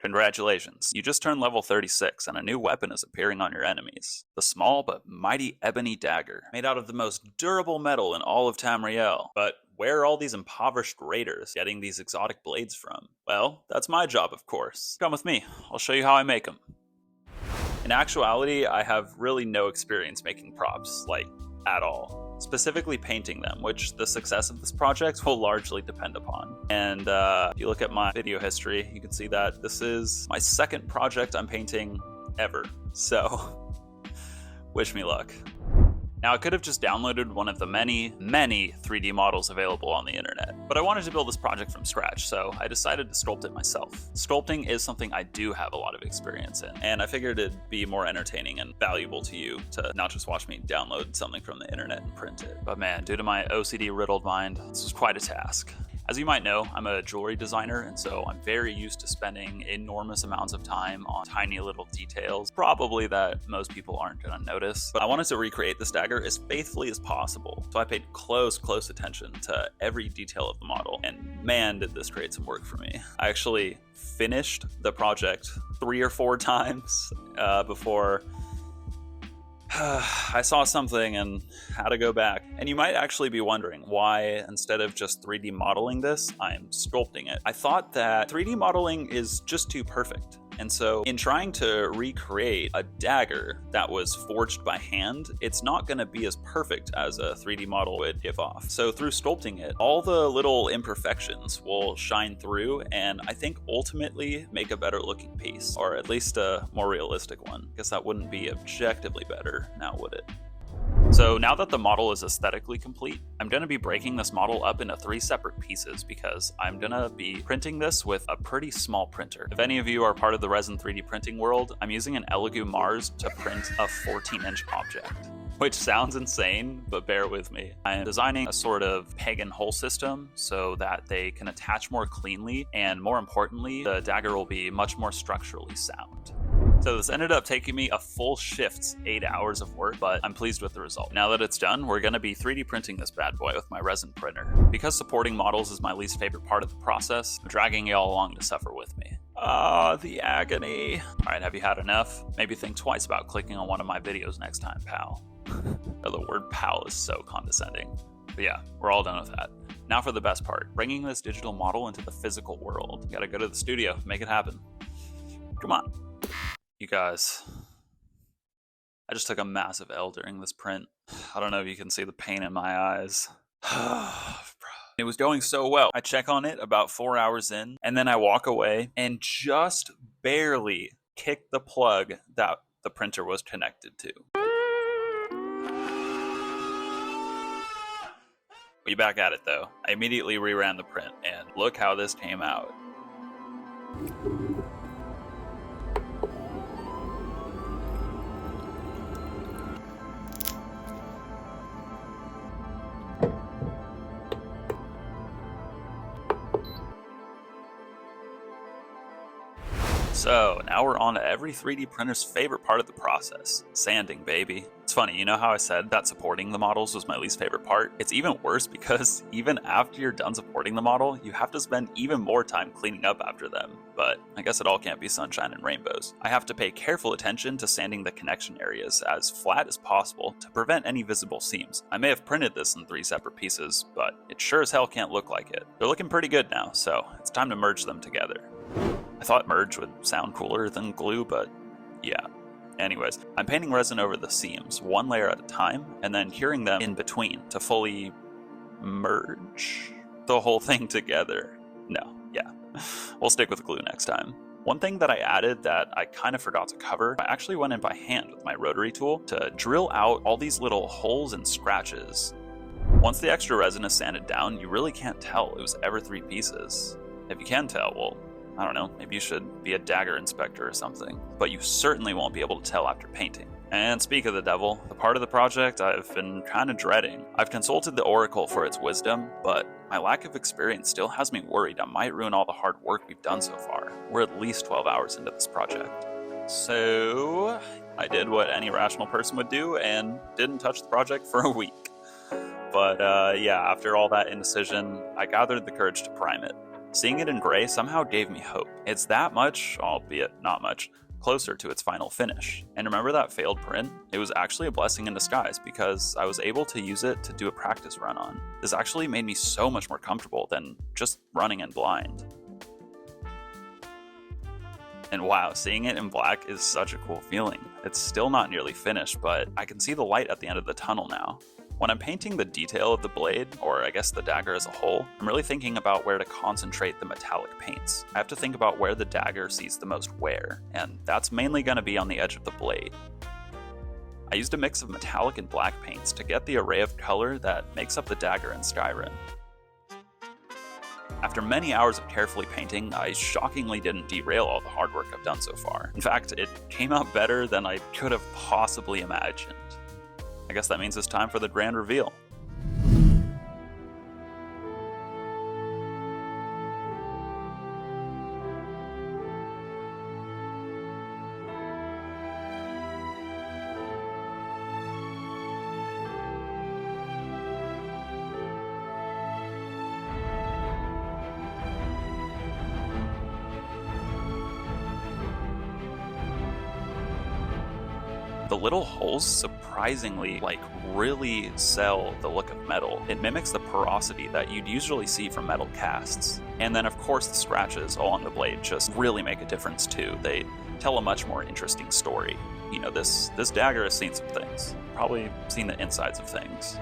Congratulations, you just turned level 36 and a new weapon is appearing on your enemies. The small but mighty ebony dagger, made out of the most durable metal in all of Tamriel. But where are all these impoverished raiders getting these exotic blades from? Well, that's my job, of course. Come with me, I'll show you how I make them. In actuality, I have really no experience making props, like, at all. Specifically painting them, which the success of this project will largely depend upon. And if you look at my video history, you can see that this is my second project I'm painting ever. So, wish me luck. Now, I could have just downloaded one of the many 3D models available on the internet, but I wanted to build this project from scratch, so I decided to sculpt it myself. Sculpting is something I do have a lot of experience in, and I figured it'd be more entertaining and valuable to you to not just watch me download something from the internet and print it. But man, due to my OCD-riddled mind, this was quite a task. As you might know, I'm a jewelry designer, and so I'm very used to spending enormous amounts of time on tiny little details, probably that most people aren't gonna notice. But I wanted to recreate this dagger as faithfully as possible, so I paid close attention to every detail of the model, and man, did this create some work for me. I actually finished the project 3 or 4 times before I saw something and had to go back. And you might actually be wondering why, instead of just 3D modeling this, I'm sculpting it. I thought that 3D modeling is just too perfect. And so in trying to recreate a dagger that was forged by hand, it's not going to be as perfect as a 3D model would give off. So through sculpting it, all the little imperfections will shine through and I think ultimately make a better looking piece, or at least a more realistic one. I guess that wouldn't be objectively better, now would it? So now that the model is aesthetically complete, I'm going to be breaking this model up into 3 separate pieces because I'm going to be printing this with a pretty small printer. If any of you are part of the resin 3D printing world, I'm using an Elegoo Mars to print a 14-inch object. Which sounds insane, but bear with me. I am designing a sort of peg and hole system so that they can attach more cleanly, and more importantly, the dagger will be much more structurally sound. So this ended up taking me a full shift's 8 hours of work, but I'm pleased with the result. Now that it's done, we're going to be 3D printing this bad boy with my resin printer. Because supporting models is my least favorite part of the process, I'm dragging y'all along to suffer with me. The agony. Alright, have you had enough? Maybe think twice about clicking on one of my videos next time, pal. The word pal is so condescending. But yeah, we're all done with that. Now for the best part, bringing this digital model into the physical world. Gotta go to the studio, make it happen. Come on. You guys, I just took a massive L during this print. I don't know if you can see the pain in my eyes. It was going so well. I check on it about 4 hours in, and then I walk away and just barely kick the plug that the printer was connected to. We back at it though. I immediately reran the print, and look how this came out. So now we're on to every 3D printer's favorite part of the process, sanding, baby. It's funny, you know how I said that supporting the models was my least favorite part? It's even worse because even after you're done supporting the model, you have to spend even more time cleaning up after them. But I guess it all can't be sunshine and rainbows. I have to pay careful attention to sanding the connection areas as flat as possible to prevent any visible seams. I may have printed this in 3 separate pieces, but it sure as hell can't look like it. They're looking pretty good now, so it's time to merge them together. I thought merge would sound cooler than glue, but yeah. Anyways, I'm painting resin over the seams, 1 layer at a time, and then curing them in between to fully merge the whole thing together. No, yeah. We'll stick with glue next time. One thing that I added that I kind of forgot to cover, I actually went in by hand with my rotary tool to drill out all these little holes and scratches. Once the extra resin is sanded down, you really can't tell it was ever 3 pieces. If you can tell, well, I don't know, maybe you should be a dagger inspector or something. But you certainly won't be able to tell after painting. And speak of the devil, the part of the project I've been kind of dreading. I've consulted the Oracle for its wisdom, but my lack of experience still has me worried I might ruin all the hard work we've done so far. We're at least 12 hours into this project. So I did what any rational person would do and didn't touch the project for a week. But yeah, after all that indecision, I gathered the courage to prime it. Seeing it in gray somehow gave me hope. It's that much, albeit not much, closer to its final finish. And remember that failed print? It was actually a blessing in disguise because I was able to use it to do a practice run on. This actually made me so much more comfortable than just running in blind. And wow, seeing it in black is such a cool feeling. It's still not nearly finished, but I can see the light at the end of the tunnel now. When I'm painting the detail of the blade, or I guess the dagger as a whole, I'm really thinking about where to concentrate the metallic paints. I have to think about where the dagger sees the most wear, and that's mainly going to be on the edge of the blade. I used a mix of metallic and black paints to get the array of color that makes up the dagger in Skyrim. After many hours of carefully painting, I shockingly didn't derail all the hard work I've done so far. In fact, it came out better than I could have possibly imagined. I guess that means it's time for the grand reveal. The little holes surprisingly, really sell the look of metal. It mimics the porosity that you'd usually see from metal casts. And then of course the scratches along the blade just really make a difference too. They tell a much more interesting story. You know, this dagger has seen some things. Probably seen the insides of things.